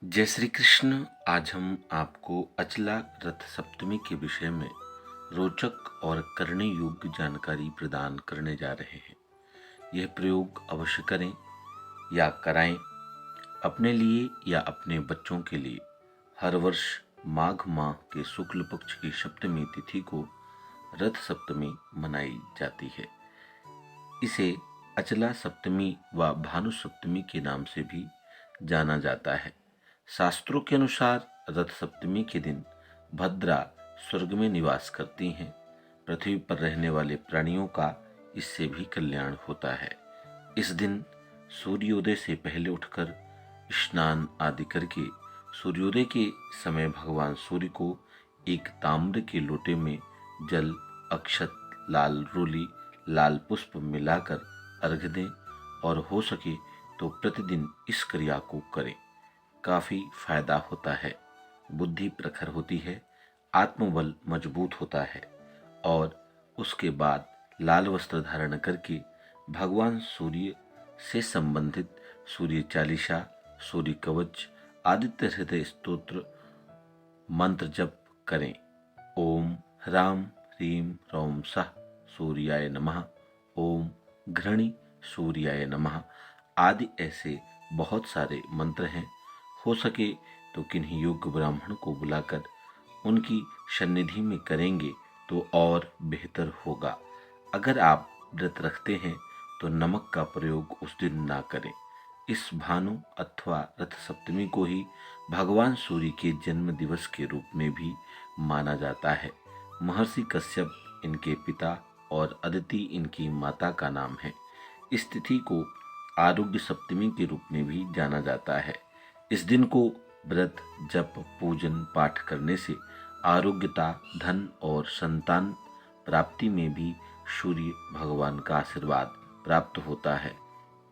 जय श्री कृष्ण। आज हम आपको अचला रथ सप्तमी के विषय में रोचक और करने योग्य जानकारी प्रदान करने जा रहे हैं। यह प्रयोग अवश्य करें या कराएं अपने लिए या अपने बच्चों के लिए। हर वर्ष माघ माह के शुक्ल पक्ष की सप्तमी तिथि को रथ सप्तमी मनाई जाती है। इसे अचला सप्तमी व भानु सप्तमी के नाम से भी जाना जाता है। शास्त्रों के अनुसार रथ सप्तमी के दिन भद्रा स्वर्ग में निवास करती हैं। पृथ्वी पर रहने वाले प्राणियों का इससे भी कल्याण होता है। इस दिन सूर्योदय से पहले उठकर स्नान आदि करके सूर्योदय के समय भगवान सूर्य को एक ताम्र के लोटे में जल, अक्षत, लाल रोली, लाल पुष्प मिलाकर अर्घ्य दें और हो सके तो प्रतिदिन इस क्रिया को करें। काफी फायदा होता है। बुद्धि प्रखर होती है, आत्मबल मजबूत होता है और उसके बाद लाल वस्त्र धारण करके भगवान सूर्य से संबंधित सूर्य चालीसा, सूर्य कवच, आदित्य हृदय स्तोत्र मंत्र जप करें। ओम ह्रां ह्रीं रौं सः सूर्याय नमः, ओम घृणी सूर्याय नमः आदि ऐसे बहुत सारे मंत्र हैं। हो सके तो किन्हीं योग्य ब्राह्मण को बुलाकर उनकी सन्निधि में करेंगे तो और बेहतर होगा। अगर आप व्रत रखते हैं तो नमक का प्रयोग उस दिन ना करें। इस भानु अथवा रथ सप्तमी को ही भगवान सूर्य के जन्म दिवस के रूप में भी माना जाता है। महर्षि कश्यप इनके पिता और अदिति इनकी माता का नाम है। इस तिथि को आरोग्य सप्तमी के रूप में भी जाना जाता है। इस दिन को व्रत, जप, पूजन पाठ करने से आरोग्यता, धन और संतान प्राप्ति में भी सूर्य भगवान का आशीर्वाद प्राप्त होता है।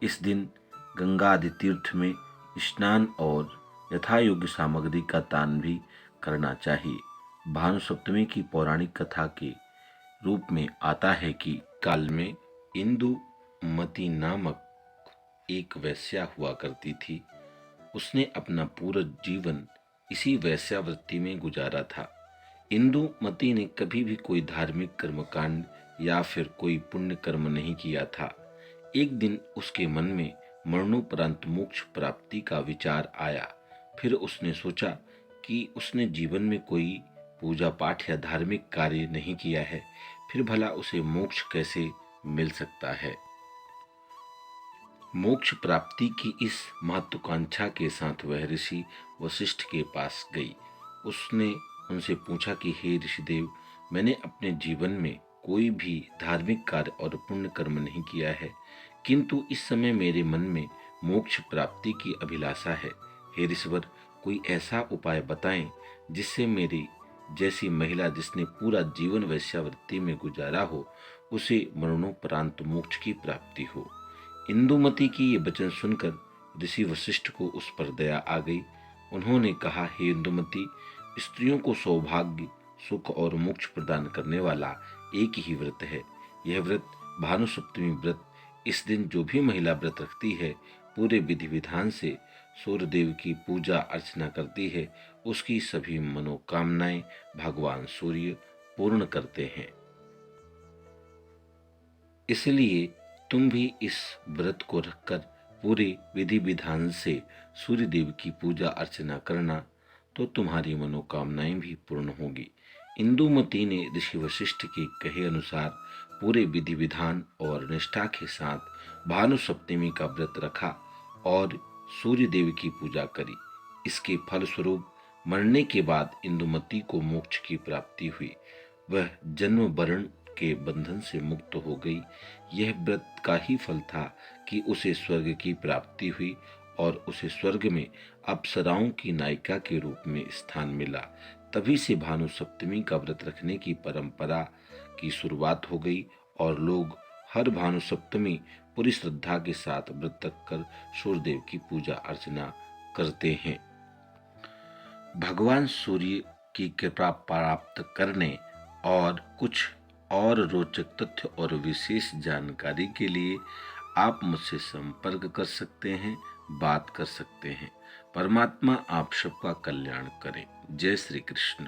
इस दिन गंगा आदि तीर्थ में स्नान और यथा योग्य सामग्री का दान भी करना चाहिए। भानु सप्तमी की पौराणिक कथा के रूप में आता है कि काल में इंदुमती नामक एक वैश्या हुआ करती थी। उसने अपना पूरा जीवन इसी वैश्यावृत्ति में गुजारा था। इंदुमती ने कभी भी कोई धार्मिक कर्मकांड या फिर कोई पुण्य कर्म नहीं किया था। एक दिन उसके मन में मरणोपरांत मोक्ष प्राप्ति का विचार आया। फिर उसने सोचा कि उसने जीवन में कोई पूजा पाठ या धार्मिक कार्य नहीं किया है, फिर भला उसे मोक्ष कैसे मिल सकता है। मोक्ष प्राप्ति की इस महत्वाकांक्षा के साथ वह ऋषि वशिष्ठ के पास गई। उसने उनसे पूछा कि हे ऋषिदेव, मैंने अपने जीवन में कोई भी धार्मिक कार्य और पुण्य कर्म नहीं किया है, किंतु इस समय मेरे मन में मोक्ष प्राप्ति की अभिलाषा है। हे ऋषिवर, कोई ऐसा उपाय बताएं जिससे मेरी जैसी महिला जिसने पूरा जीवन वैश्यावृत्ति में गुजारा हो, उसे मरणोपरांत मोक्ष की प्राप्ति हो। इंदुमती की ये वचन सुनकर ऋषि वशिष्ठ को उस पर दया आ गई। उन्होंने कहा, हे इंदुमती, स्त्रियों को सौभाग्य, सुख और मोक्ष प्रदान करने वाला एक ही व्रत है। यह व्रत भानु सप्तमी व्रत। इस दिन जो भी महिला व्रत रखती है, पूरे विधि विधान से सूर्यदेव की पूजा अर्चना करती है, उसकी सभी मनोकामनाएं भगवान सूर्य पूर्ण करते हैं। इसलिए तुम भी इस व्रत को रखकर पूरे विधि विधान से सूर्य देव की पूजा अर्चना करना, तो तुम्हारी मनोकामनाएं भी पूर्ण होगी। इंदुमती ने ऋषि वशिष्ठ के कहे अनुसार पूरे विधि विधान और निष्ठा के साथ भानु सप्तमी का व्रत रखा और सूर्य देव की पूजा करी। इसके फलस्वरूप मरने के बाद इंदुमती को मोक्ष की प्राप्ति हुई। वह जन्म वरण के बंधन से मुक्त हो गई। यह व्रत का ही फल था कि उसे स्वर्ग की प्राप्ति हुई और उसे स्वर्ग में अप्सराओं की नायिका के रूप में स्थान मिला। तभी से भानु सप्तमी का व्रत रखने की परंपरा की शुरुआत हो गई और लोग हर भानु सप्तमी पूरी श्रद्धा के साथ व्रत रखकर सूर्यदेव की पूजा अर्चना करते हैं। भगवान सूर्य की कृपा प्राप्त करने और कुछ और रोचक तथ्य और विशेष जानकारी के लिए आप मुझसे संपर्क कर सकते हैं। बात कर सकते हैं। परमात्मा आप सबका कल्याण करे। जय श्री कृष्ण।